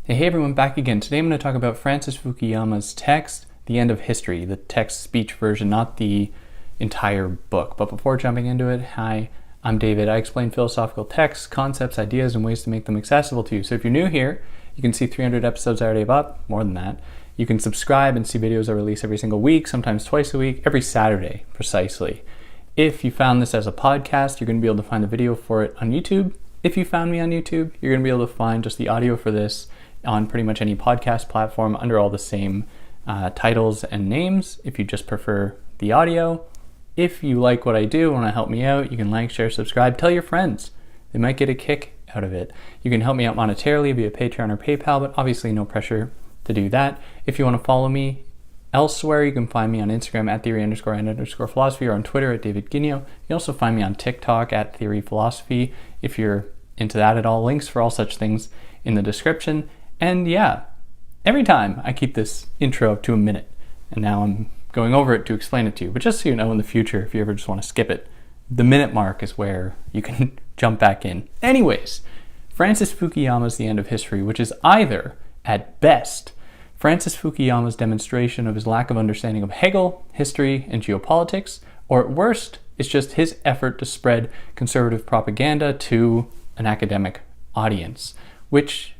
Hey everyone, back again. Today I'm going to talk about Francis Fukuyama's text, The End of History, the text speech version, not the entire book. But before jumping into it, hi, I'm David. I explain philosophical texts, concepts, ideas, and ways to make them accessible to you. So if you're new here, you can see 300 episodes I already have up, more than that. You can subscribe and see videos I release every single week, sometimes twice a week, every Saturday, precisely. If you found this as a podcast, you're going to be able to find the video for it on YouTube. If you found me on YouTube, you're going to be able to find just the audio for this on pretty much any podcast platform under all the same titles and names if you just prefer the audio. If you like what I do and want to help me out, you can like, share, subscribe, tell your friends. They might get a kick out of it. You can help me out monetarily via Patreon or PayPal, but obviously no pressure to do that. If you want to follow me elsewhere, you can find me on Instagram at theory_and_philosophy or on Twitter at David Guineo. You can also find me on TikTok at Theory Philosophy if you're into that at all. Links for all such things in the description. And yeah, every time I keep this intro up to a minute, and now I'm going over it to explain it to you. But just so you know, in the future, if you ever just want to skip it, the minute mark is where you can jump back in. Anyways, Francis Fukuyama's The End of History, which is either, at best, Francis Fukuyama's demonstration of his lack of understanding of Hegel, history, and geopolitics, or at worst, it's just his effort to spread conservative propaganda to an academic audience, which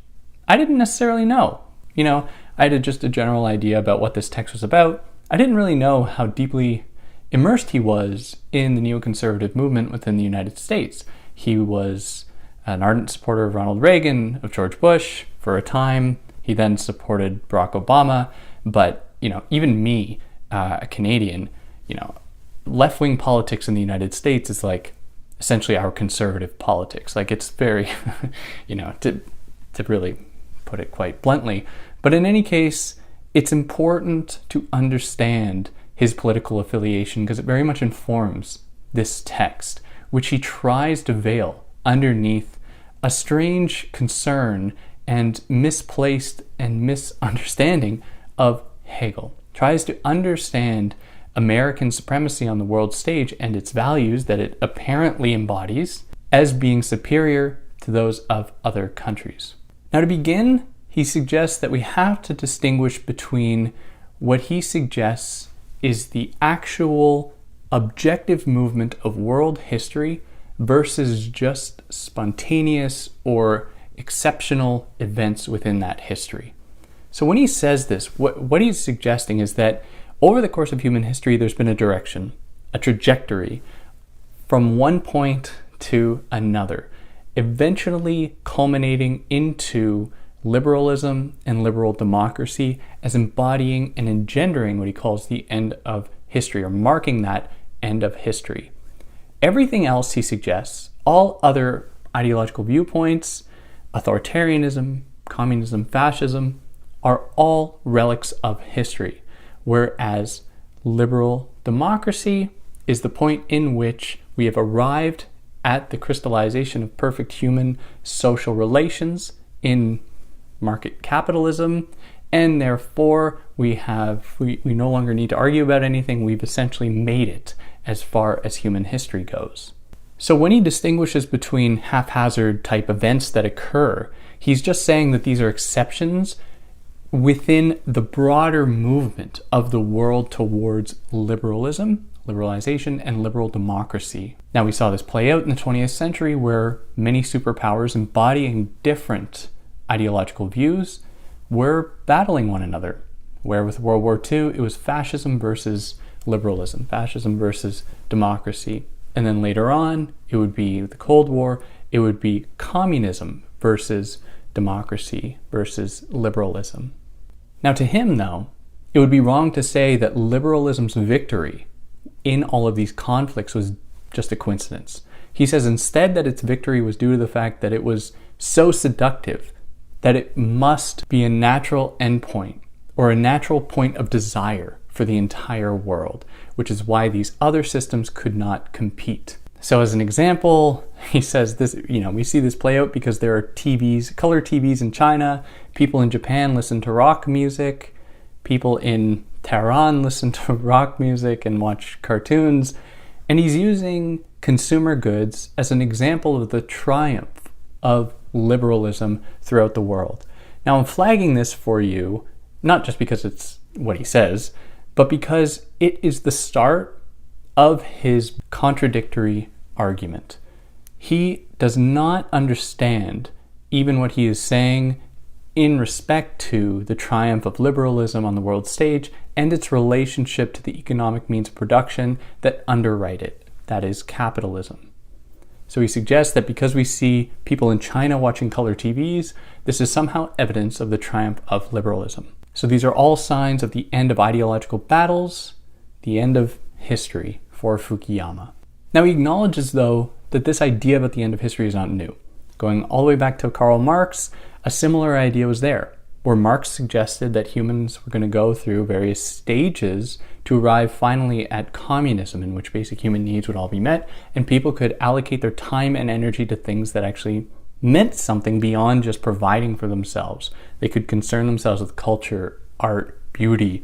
I didn't necessarily know. I had just a general idea about what this text was about. I didn't really know how deeply immersed he was in the neoconservative movement within the United States. He was an ardent supporter of Ronald Reagan, of George Bush for a time. He then supported Barack Obama. But, even me, a Canadian, left-wing politics in the United States is like essentially our conservative politics. Like it's very, to really put it quite bluntly. But in any case, it's important to understand his political affiliation because it very much informs this text, which he tries to veil underneath a strange concern and misplaced and misunderstanding of Hegel. Tries to understand American supremacy on the world stage and its values that it apparently embodies as being superior to those of other countries. Now, to begin, he suggests that we have to distinguish between what he suggests is the actual objective movement of world history versus just spontaneous or exceptional events within that history. So when he says this, what he's suggesting is that over the course of human history, there's been a direction, a trajectory from one point to another, eventually culminating into liberalism and liberal democracy as embodying and engendering what he calls the end of history, or marking that end of history. Everything else he suggests, all other ideological viewpoints, authoritarianism, communism, fascism, are all relics of history, whereas liberal democracy is the point in which we have arrived at the crystallization of perfect human social relations in market capitalism, and therefore we no longer need to argue about anything. We've essentially made it as far as human history goes. So when he distinguishes between haphazard type events that occur, he's just saying that these are exceptions within the broader movement of the world towards liberalism, liberalization, and liberal democracy. Now, we saw this play out in the 20th century where many superpowers embodying different ideological views were battling one another, where with World War II, it was fascism versus liberalism, fascism versus democracy. And then later on, it would be the Cold War, it would be communism versus democracy versus liberalism. Now, to him, though, it would be wrong to say that liberalism's victory in all of these conflicts was just a coincidence. He says instead that its victory was due to the fact that it was so seductive that it must be a natural endpoint or a natural point of desire for the entire world, which is why these other systems could not compete. So as an example, he says this, we see this play out because there are TVs, color TVs in China, people in Japan listen to rock music, people in Tehran listen to rock music and watch cartoons, and he's using consumer goods as an example of the triumph of liberalism throughout the world. Now, I'm flagging this for you, not just because it's what he says, but because it is the start of his contradictory argument. He does not understand even what he is saying in respect to the triumph of liberalism on the world stage and its relationship to the economic means of production that underwrite it, that is, capitalism. So he suggests that because we see people in China watching color TVs, this is somehow evidence of the triumph of liberalism. So these are all signs of the end of ideological battles, the end of history for Fukuyama. Now he acknowledges, though, that this idea about the end of history is not new. Going all the way back to Karl Marx, a similar idea was there, where Marx suggested that humans were going to go through various stages to arrive finally at communism, in which basic human needs would all be met, and people could allocate their time and energy to things that actually meant something beyond just providing for themselves. They could concern themselves with culture, art, beauty,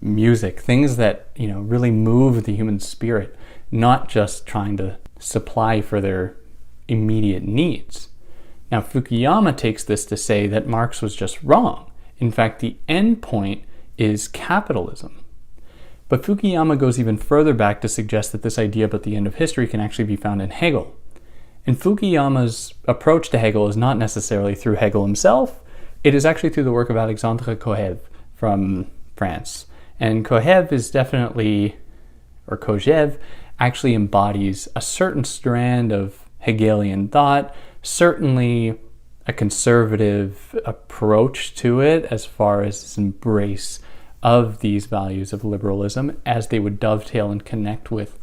music, things that, really move the human spirit, not just trying to supply for their immediate needs. Now, Fukuyama takes this to say that Marx was just wrong. In fact, the end point is capitalism. But Fukuyama goes even further back to suggest that this idea about the end of history can actually be found in Hegel. And Fukuyama's approach to Hegel is not necessarily through Hegel himself. It is actually through the work of Alexandre Kojev from France. And Kojev actually embodies a certain strand of Hegelian thought, certainly a conservative approach to it as far as its embrace of these values of liberalism as they would dovetail and connect with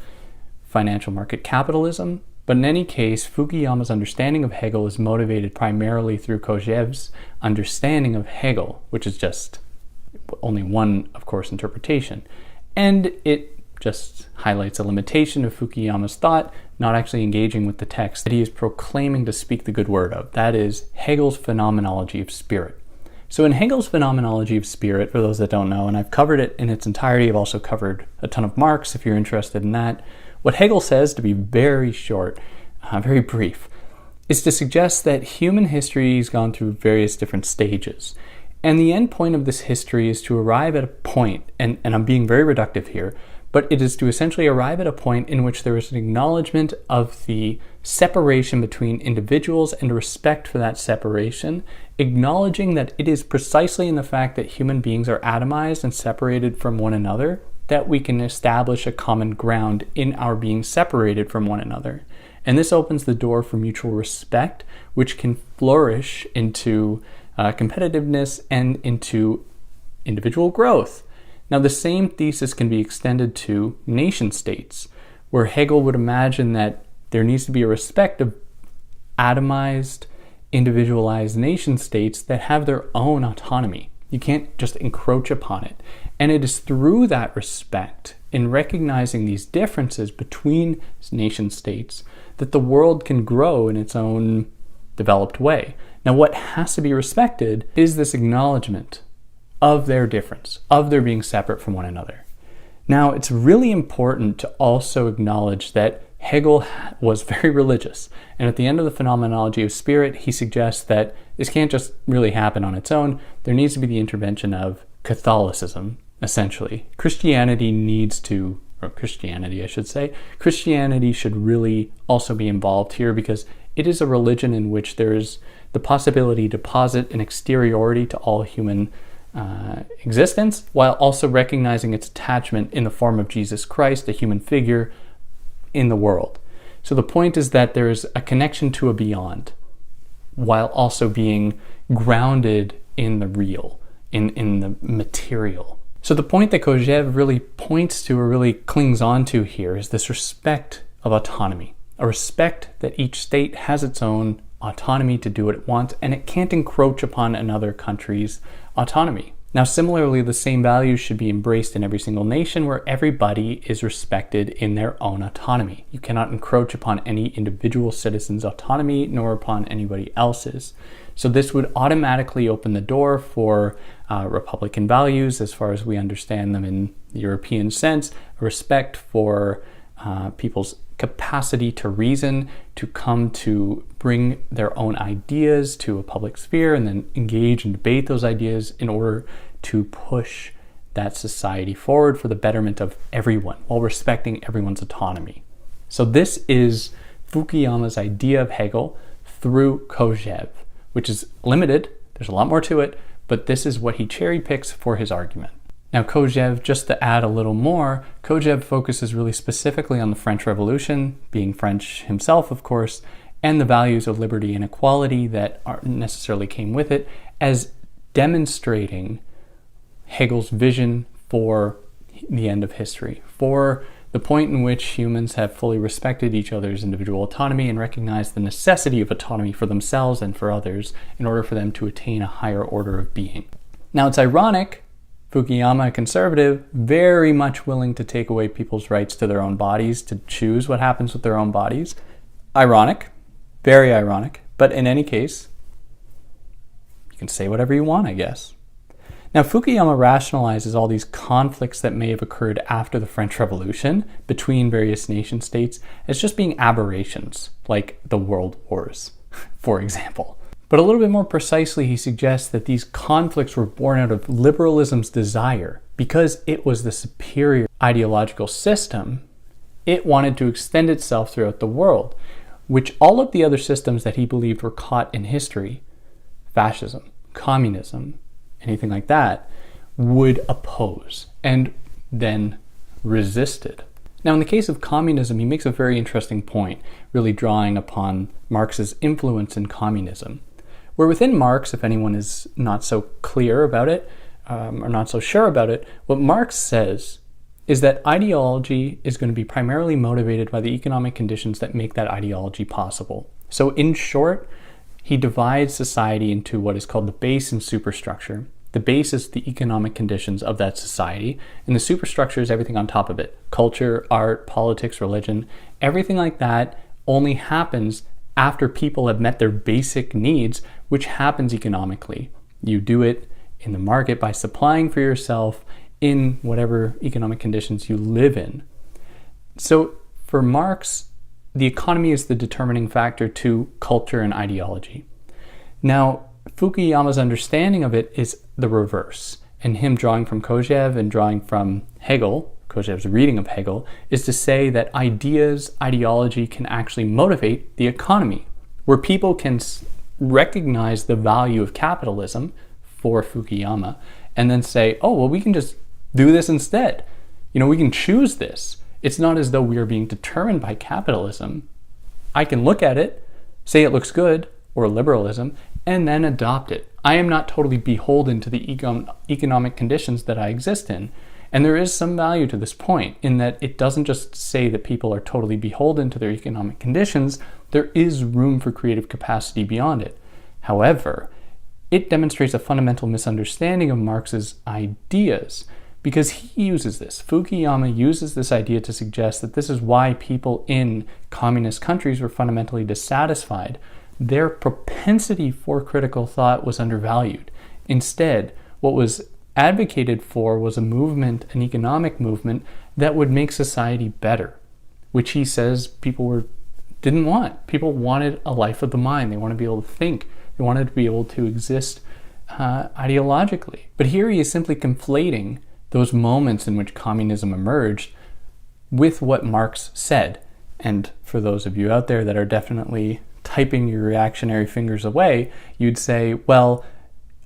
financial market capitalism. But in any case, Fukuyama's understanding of Hegel is motivated primarily through Kojev's understanding of Hegel, which is just only one, of course, interpretation. And it just highlights a limitation of Fukuyama's thought, not actually engaging with the text that he is proclaiming to speak the good word of. That is Hegel's phenomenology of spirit. So in Hegel's phenomenology of spirit, for those that don't know, and I've covered it in its entirety, I've also covered a ton of Marx if you're interested in that, what Hegel says, to be very short, very brief, is to suggest that human history has gone through various different stages. And the end point of this history is to arrive at a point, and I'm being very reductive here, but it is to essentially arrive at a point in which there is an acknowledgement of the separation between individuals and a respect for that separation, acknowledging that it is precisely in the fact that human beings are atomized and separated from one another that we can establish a common ground in our being separated from one another. And this opens the door for mutual respect, which can flourish into competitiveness and into individual growth. Now, the same thesis can be extended to nation states, where Hegel would imagine that there needs to be a respect of atomized, individualized nation states that have their own autonomy. You can't just encroach upon it. And it is through that respect, in recognizing these differences between nation states, that the world can grow in its own developed way. Now, what has to be respected is this acknowledgement of their difference, of their being separate from one another. Now, it's really important to also acknowledge that Hegel was very religious, and at the end of the phenomenology of spirit, he suggests that this can't just really happen on its own. There needs to be the intervention of Catholicism, essentially. Christianity should really also be involved here, because it is a religion in which there is the possibility to posit an exteriority to all human existence, while also recognizing its attachment in the form of Jesus Christ, a human figure in the world. So the point is that there is a connection to a beyond, while also being grounded in the real, in the material. So the point that Kojev really points to, or really clings on to here, is this respect of autonomy, a respect that each state has its own autonomy to do what it wants, and it can't encroach upon another country's autonomy. Now, similarly, the same values should be embraced in every single nation, where everybody is respected in their own autonomy. You cannot encroach upon any individual citizen's autonomy, nor upon anybody else's. So this would automatically open the door for Republican values, as far as we understand them in the European sense, a respect for people's capacity to reason, to come to bring their own ideas to a public sphere and then engage and debate those ideas in order to push that society forward for the betterment of everyone while respecting everyone's autonomy. So this is Fukuyama's idea of Hegel through Kojève, which is limited. There's a lot more to it, but this is what he cherry picks for his argument. Now, Kojève, just to add a little more, Kojève focuses really specifically on the French Revolution, being French himself, of course, and the values of liberty and equality that necessarily came with it, as demonstrating Hegel's vision for the end of history, for the point in which humans have fully respected each other's individual autonomy and recognized the necessity of autonomy for themselves and for others in order for them to attain a higher order of being. Now, it's ironic, Fukuyama, a conservative, very much willing to take away people's rights to their own bodies, to choose what happens with their own bodies. Ironic, very ironic, but in any case, you can say whatever you want, I guess. Now, Fukuyama rationalizes all these conflicts that may have occurred after the French Revolution between various nation states as just being aberrations, like the World Wars, for example. But a little bit more precisely, he suggests that these conflicts were born out of liberalism's desire. Because it was the superior ideological system, it wanted to extend itself throughout the world, which all of the other systems that he believed were caught in history, fascism, communism, anything like that, would oppose and then resisted. Now, in the case of communism, he makes a very interesting point, really drawing upon Marx's influence in communism. Where within Marx, if anyone is not so clear about it, or not so sure about it, what Marx says is that ideology is going to be primarily motivated by the economic conditions that make that ideology possible. So in short, he divides society into what is called the base and superstructure. The base is the economic conditions of that society, and the superstructure is everything on top of it. Culture, art, politics, religion, everything like that only happens after people have met their basic needs, which happens economically. You do it in the market by supplying for yourself in whatever economic conditions you live in. So for Marx, the economy is the determining factor to culture and ideology. Now, Fukuyama's understanding of it is the reverse, and him drawing from Kojève and drawing from Hegel, Kojève's reading of Hegel, is to say that ideas, ideology can actually motivate the economy, where people can recognize the value of capitalism for Fukuyama and then say, oh, well, we can just do this instead. We can choose this. It's not as though we are being determined by capitalism. I can look at it, say it looks good, or liberalism, and then adopt it. I am not totally beholden to the economic conditions that I exist in. And there is some value to this point in that it doesn't just say that people are totally beholden to their economic conditions. There is room for creative capacity beyond it. However, it demonstrates a fundamental misunderstanding of Marx's ideas because he uses this. Fukuyama uses this idea to suggest that this is why people in communist countries were fundamentally dissatisfied. Their propensity for critical thought was undervalued. Instead, what was advocated for was a movement, an economic movement, that would make society better, which he says people didn't want. People wanted a life of the mind. They wanted to be able to think. They wanted to be able to exist ideologically. But here he is simply conflating those moments in which communism emerged with what Marx said. And for those of you out there that are definitely typing your reactionary fingers away, you'd say, well,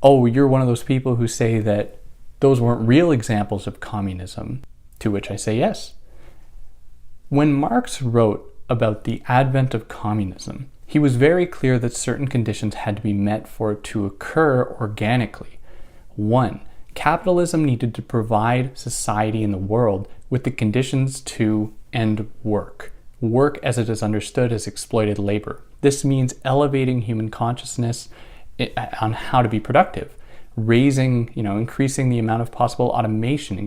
oh, you're one of those people who say that those weren't real examples of communism, to which I say yes. When Marx wrote about the advent of communism, he was very clear that certain conditions had to be met for it to occur organically. 1, capitalism needed to provide society and the world with the conditions to end work. Work as it is understood as exploited labor. This means elevating human consciousness on how to be productive, increasing the amount of possible automation,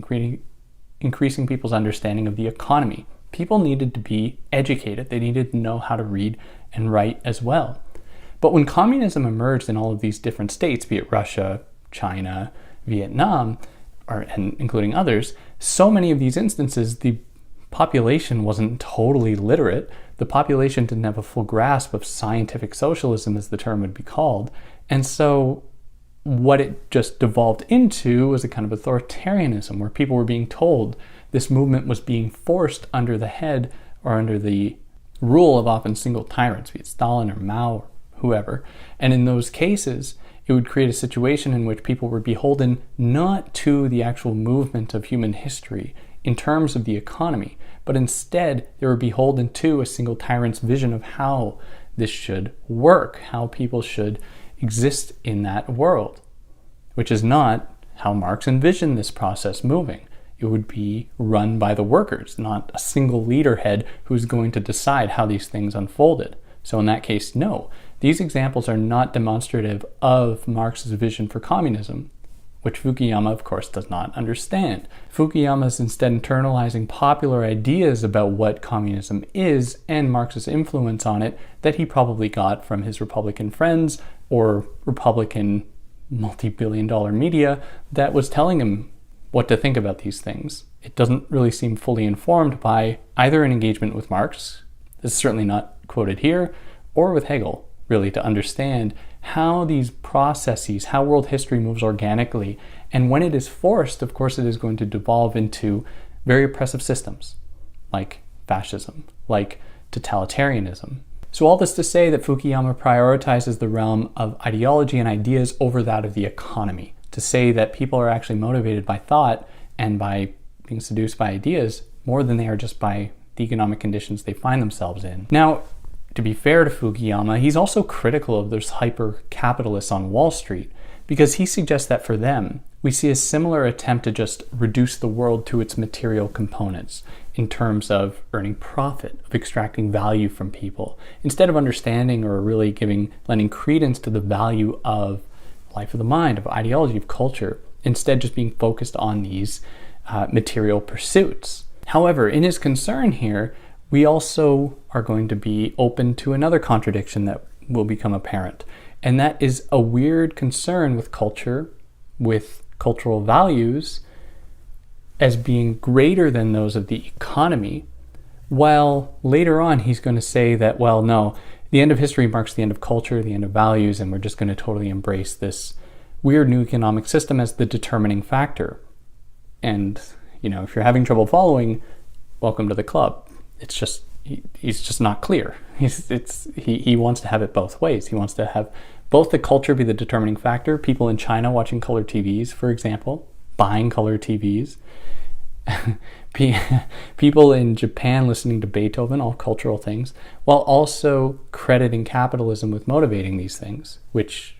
increasing people's understanding of the economy. People needed to be educated. They needed to know how to read and write as well. But when communism emerged in all of these different states, be it Russia, China, Vietnam, and including others, so many of these instances, the population wasn't totally literate. The population didn't have a full grasp of scientific socialism, as the term would be called. And so what it just devolved into was a kind of authoritarianism where people were being told this movement was being forced under the head or under the rule of often single tyrants, be it Stalin or Mao or whoever. And in those cases, it would create a situation in which people were beholden not to the actual movement of human history in terms of the economy, but instead they were beholden to a single tyrant's vision of how this should work, how people should exist in that world, which is not how Marx envisioned this process moving. It would be run by the workers, not a single leader head who's going to decide how these things unfolded. So in that case, no. These examples are not demonstrative of Marx's vision for communism, which Fukuyama, of course, does not understand. Fukuyama is instead internalizing popular ideas about what communism is and Marx's influence on it that he probably got from his Republican friends or Republican multi-billion-dollar media that was telling him what to think about these things. It doesn't really seem fully informed by either an engagement with Marx, this is certainly not quoted here, or with Hegel, really, to understand how these processes, how world history moves organically, and when it is forced, of course, it is going to devolve into very oppressive systems, like fascism, like totalitarianism. So all this to say that Fukuyama prioritizes the realm of ideology and ideas over that of the economy, to say that people are actually motivated by thought and by being seduced by ideas more than they are just by the economic conditions they find themselves in. Now, to be fair to Fukuyama, he's also critical of those hyper-capitalists on Wall Street because he suggests that for them, we see a similar attempt to just reduce the world to its material components in terms of earning profit, of extracting value from people, instead of understanding or really lending credence to the value of life of the mind, of ideology, of culture, instead just being focused on these material pursuits. However, in his concern here, we also are going to be open to another contradiction that will become apparent, and that is a weird concern with culture, with cultural values, as being greater than those of the economy, while later on he's going to say that, well, no, the end of history marks the end of culture, the end of values, and we're just going to totally embrace this weird new economic system as the determining factor. And, if you're having trouble following, welcome to the club. It's just, he's just not clear. He wants to have it both ways. He wants to have both the culture be the determining factor, people in China watching color TVs, for example, buying color TVs, people in Japan listening to Beethoven, all cultural things, while also crediting capitalism with motivating these things, which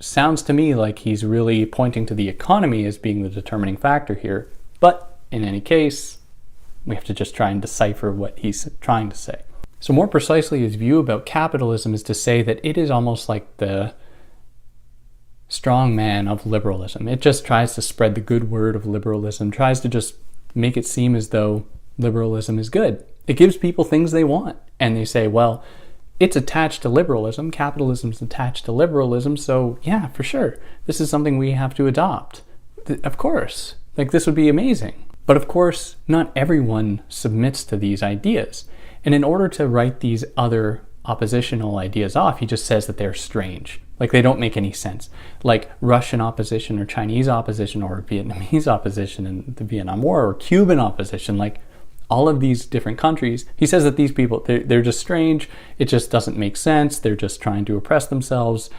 sounds to me like he's really pointing to the economy as being the determining factor here. But in any case, we have to just try and decipher what he's trying to say. So more precisely, his view about capitalism is to say that it is almost like the strong man of liberalism. It just tries to spread the good word of liberalism, tries to just make it seem as though liberalism is good. It gives people things they want. And they say, well, it's attached to liberalism, capitalism's attached to liberalism, so yeah, for sure, this is something we have to adopt. Of course, this would be amazing. But of course, not everyone submits to these ideas. And in order to write these other oppositional ideas off, he just says that they're strange. They don't make any sense. Like Russian opposition or Chinese opposition or Vietnamese opposition in the Vietnam War or Cuban opposition, all of these different countries, he says that these people, they're just strange. It just doesn't make sense. They're just trying to oppress themselves.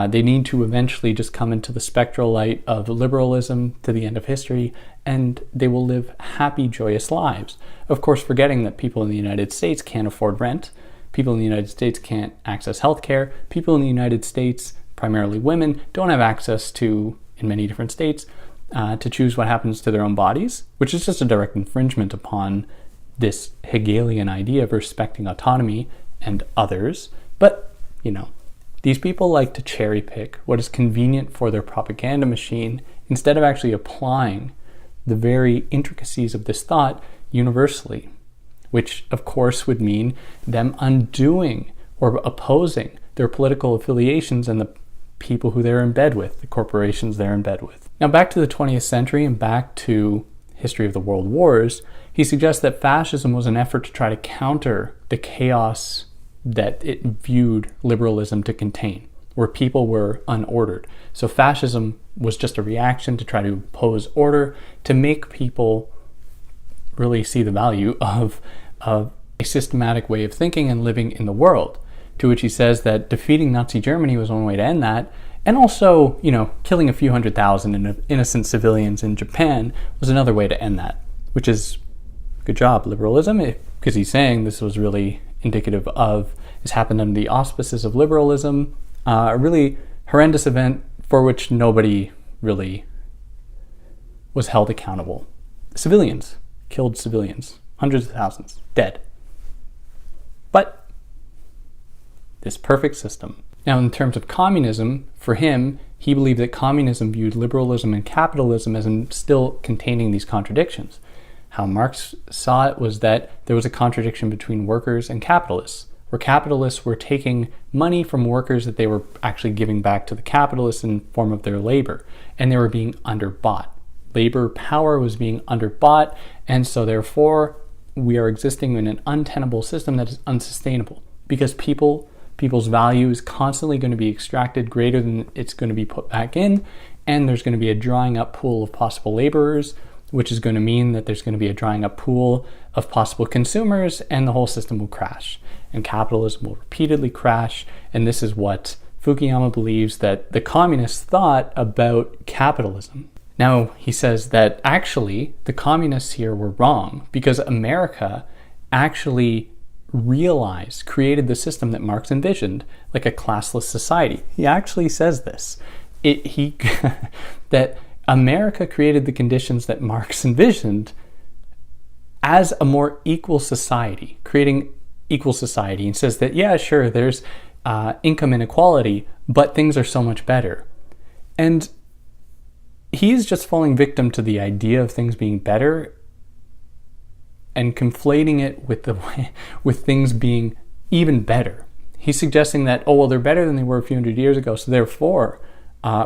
They need to eventually just come into the spectral light of liberalism to the end of history, and they will live happy, joyous lives. Of course, forgetting that people in the United States can't afford rent. People in the United States can't access healthcare. People in the United States, primarily women, don't have access to, in many different states, to choose what happens to their own bodies, which is just a direct infringement upon this Hegelian idea of respecting autonomy and others. But, these people like to cherry pick what is convenient for their propaganda machine instead of actually applying the very intricacies of this thought universally, which of course would mean them undoing or opposing their political affiliations and the people who they're in bed with, the corporations they're in bed with. Now back to the 20th century and back to history of the world wars, he suggests that fascism was an effort to try to counter the chaos that it viewed liberalism to contain, where people were unordered. So fascism was just a reaction to try to impose order, to make people really see the value of a systematic way of thinking and living in the world. To which he says that defeating Nazi Germany was one way to end that, and also, killing a few 100,000 innocent civilians in Japan was another way to end that, which is good job, liberalism, because he's saying this was really indicative of, this happened under the auspices of liberalism, a really horrendous event for which nobody really was held accountable. Civilians, killed civilians, hundreds of thousands, dead. But this perfect system. Now, in terms of communism, for him, he believed that communism viewed liberalism and capitalism as still containing these contradictions. How Marx saw it was that there was a contradiction between workers and capitalists, where capitalists were taking money from workers that they were actually giving back to the capitalists in form of their labor, and they were being underbought. Labor power was being underbought, and so therefore we are existing in an untenable system that is unsustainable, because people's value is constantly going to be extracted greater than it's going to be put back in, and there's going to be a drying up pool of possible laborers, which is going to mean that there's going to be a drying up pool of possible consumers, and the whole system will crash, and capitalism will repeatedly crash. And this is what Fukuyama believes that the communists thought about capitalism. Now, he says that actually the communists here were wrong, because America actually created the system that Marx envisioned, like a classless society. He actually says this. That America created the conditions that Marx envisioned as a more equal society, creating equal society, and says that, yeah, sure, there's income inequality, but things are so much better. And he's just falling victim to the idea of things being better and conflating it with things being even better. He's suggesting that, they're better than they were a few hundred years ago, so therefore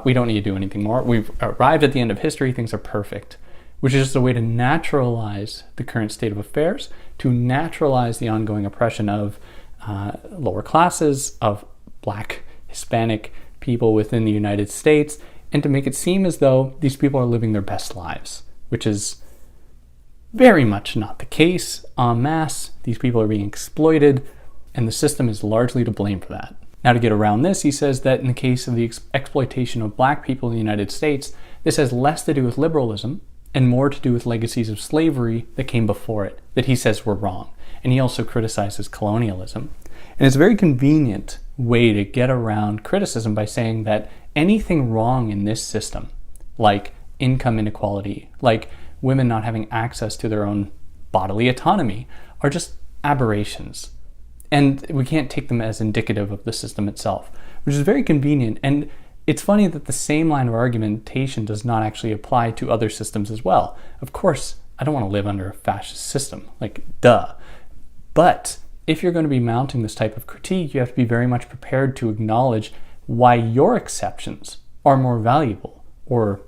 we don't need to do anything more. We've arrived at the end of history, things are perfect, which is just a way to naturalize the current state of affairs, to naturalize the ongoing oppression of lower classes, of Black, Hispanic people within the United States, and to make it seem as though these people are living their best lives, which is very much not the case. En masse, these people are being exploited, and the system is largely to blame for that. Now, to get around this, he says that in the case of the exploitation of Black people in the United States, this has less to do with liberalism and more to do with legacies of slavery that came before it, that he says were wrong. And he also criticizes colonialism. And it's a very convenient way to get around criticism by saying that anything wrong in this system, like income inequality, like women not having access to their own bodily autonomy, are just aberrations. And we can't take them as indicative of the system itself, which is very convenient. And it's funny that the same line of argumentation does not actually apply to other systems as well. Of course, I don't want to live under a fascist system, like duh. But if you're going to be mounting this type of critique, you have to be very much prepared to acknowledge why your exceptions are more valuable, or,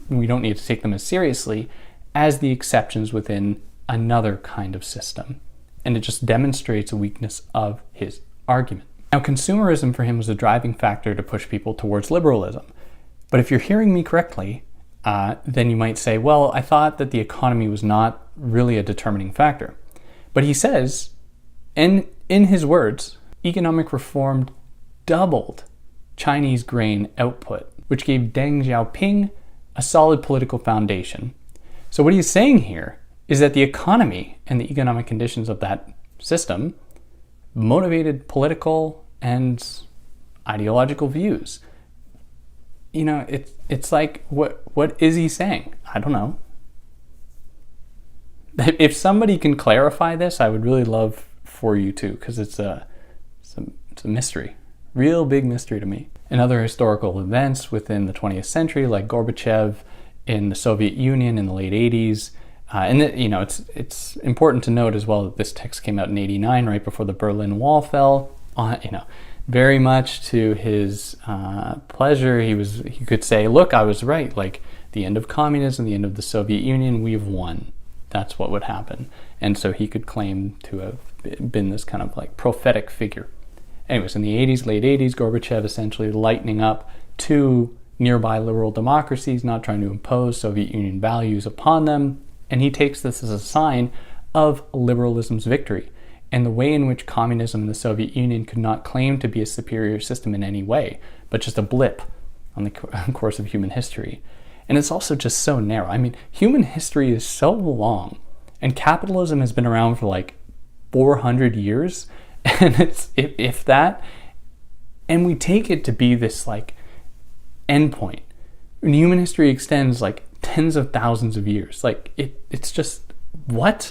we don't need to take them as seriously as the exceptions within another kind of system. And it just demonstrates a weakness of his argument. Now, consumerism for him was a driving factor to push people towards liberalism. But if you're hearing me correctly, then you might say, well, I thought that the economy was not really a determining factor. But he says, and in his words, economic reform doubled Chinese grain output, which gave Deng Xiaoping a solid political foundation. So what he's saying here is that the economy and the economic conditions of that system motivated political and ideological views. It's like, what is he saying? I don't know. If somebody can clarify this, I would really love for you to, because it's a mystery, real big mystery to me. And other historical events within the 20th century, like Gorbachev in the Soviet Union in the late 80s. It's important to note as well that this text came out in 89, right before the Berlin Wall fell. Very much to his pleasure, he could say, look, I was right. Like, the end of communism, the end of the Soviet Union, we've won. That's what would happen. And so he could claim to have been this kind of like prophetic figure. Anyways, in the 80s, late 80s, Gorbachev essentially lightening up to nearby liberal democracies, not trying to impose Soviet Union values upon them. And he takes this as a sign of liberalism's victory and the way in which communism and the Soviet Union could not claim to be a superior system in any way, but just a blip on the course of human history. And it's also just so narrow. I mean, human history is so long, and capitalism has been around for like 400 years, and it's if that, and we take it to be this like endpoint. And human history extends like tens of thousands of years. Like it's just what?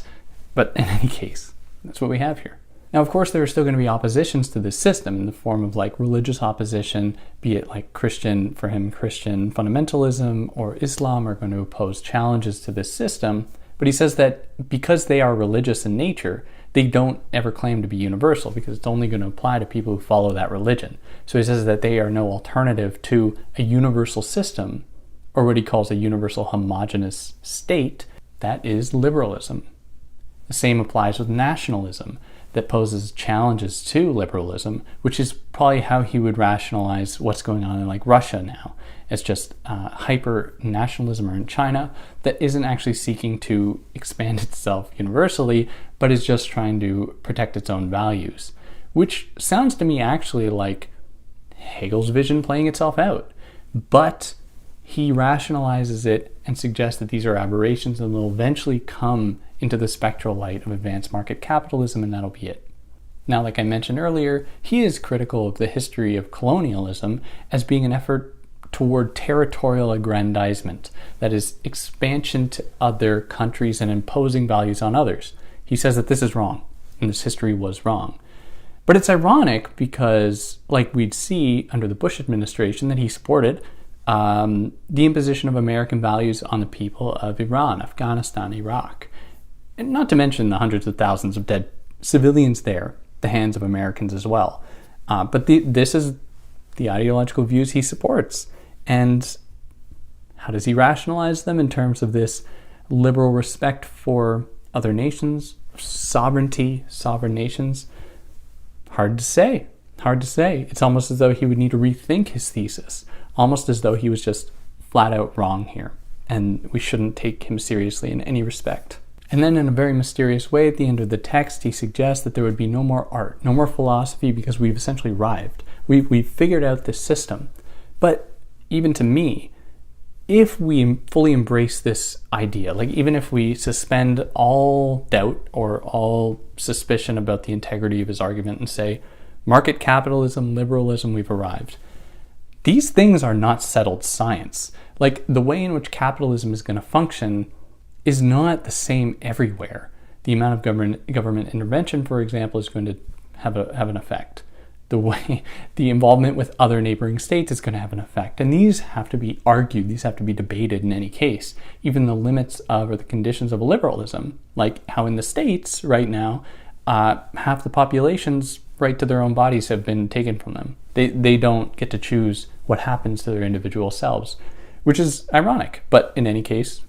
But in any case, that's what we have here. Now, of course, there are still going to be oppositions to this system in the form of like religious opposition, be it like Christian fundamentalism or Islam are going to oppose challenges to this system. But he says that because they are religious in nature, they don't ever claim to be universal because it's only going to apply to people who follow that religion. So he says that they are no alternative to a universal system, or what he calls a universal homogeneous state, that is liberalism. The same applies with nationalism that poses challenges to liberalism, which is probably how he would rationalize what's going on in like Russia now. It's just hyper-nationalism, or in China, that isn't actually seeking to expand itself universally, but is just trying to protect its own values, which sounds to me actually like Hegel's vision playing itself out. But he rationalizes it and suggests that these are aberrations and will eventually come into the spectral light of advanced market capitalism, and that'll be it. Now, like I mentioned earlier, he is critical of the history of colonialism as being an effort toward territorial aggrandizement, that is, expansion to other countries and imposing values on others. He says that this is wrong, and this history was wrong. But it's ironic because, like we'd see under the Bush administration, that he supported the imposition of American values on the people of Iran, Afghanistan, Iraq. And not to mention the hundreds of thousands of dead civilians there, the hands of Americans as well. But this is the ideological views he supports. And how does he rationalize them in terms of this liberal respect for other nations, sovereignty, sovereign nations? Hard to say. It's almost as though he would need to rethink his thesis, almost as though he was just flat out wrong here, and we shouldn't take him seriously in any respect. And then in a very mysterious way, at the end of the text, he suggests that there would be no more art, no more philosophy, because we've essentially arrived. We've figured out this system. But even to me, if we fully embrace this idea, like even if we suspend all doubt or all suspicion about the integrity of his argument and say, market capitalism, liberalism, we've arrived. These things are not settled science. Like the way in which capitalism is going to function is not the same everywhere. The amount of government intervention, for example, is going to have an effect. The way the involvement with other neighboring states is going to have an effect. And these have to be argued, these have to be debated in any case. Even the limits of or the conditions of liberalism, like how in the States right now, half the population's right to their own bodies have been taken from them. They don't get to choose what happens to their individual selves, which is ironic. But in any case,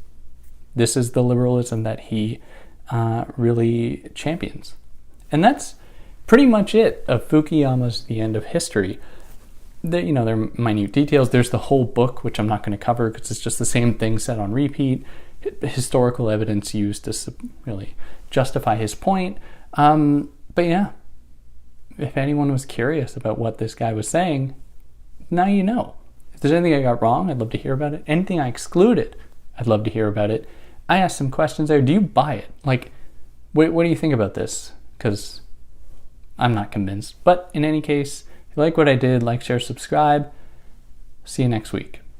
this is the liberalism that he really champions. And that's pretty much it of Fukuyama's The End of History. There are minute details. There's the whole book, which I'm not going to cover because it's just the same thing said on repeat. Historical evidence used to really justify his point. But yeah, if anyone was curious about what this guy was saying, now you know. If there's anything I got wrong, I'd love to hear about it. Anything I excluded, I'd love to hear about it. I asked some questions there. Do you buy it? Like, what do you think about this? Because I'm not convinced. But in any case, if you like what I did, like, share, subscribe. See you next week.